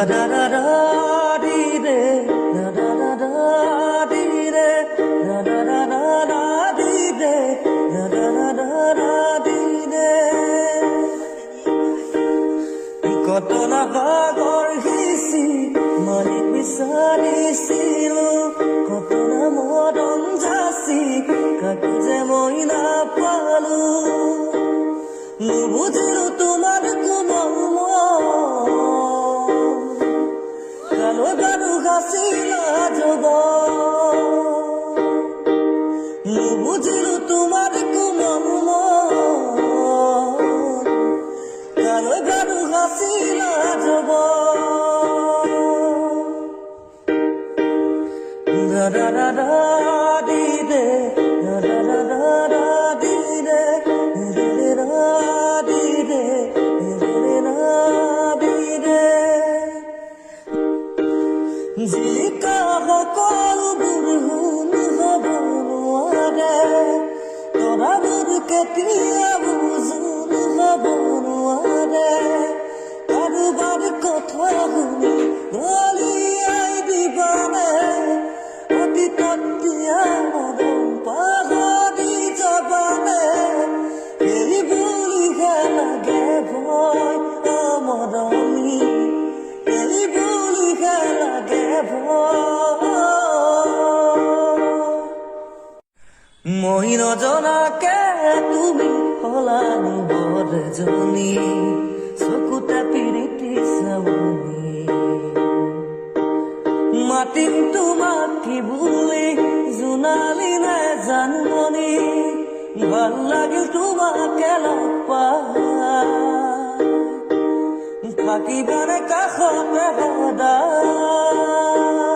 da da da di de da da da da di de da da da da di de da da da da di de কত না ভাগৰ হিচি মালিক বিচাৰিছিলো কত না মৰম যাচি কাকো যে মই নাপালো নুবুজিলো তোমাৰ কোমল কালো গাৰু গাছিলা যুগ নুবুজিলো তোমাৰ কোমল কালো গাৰু গাছিলা যুগ da da da da di de da da da da di de da di de da di de জিকা সকলোবোৰ শুন হ'ব নোৱাৰে তৰাবোৰ কেতিয়া বুজোন হ'ব নোৱাৰে কাৰোবাৰ কথা শুনি দলিয়াই দিবানে অতীতত দিয়া মৰম পাহৰি যাবানে এৰিবলিহে লাগে ভয় অমৰমী এৰিবলিহে লাগে ভয় মই নজনাকে তুমি হলানি বৰজনী চকুতে পিৰিতি চাৱনী মাতিম তোমাক কি বুলি জোনালী নে জানমণি ভাল লাগিল তোমাকে লগ পাই থাকিবানে কাষতে সদায়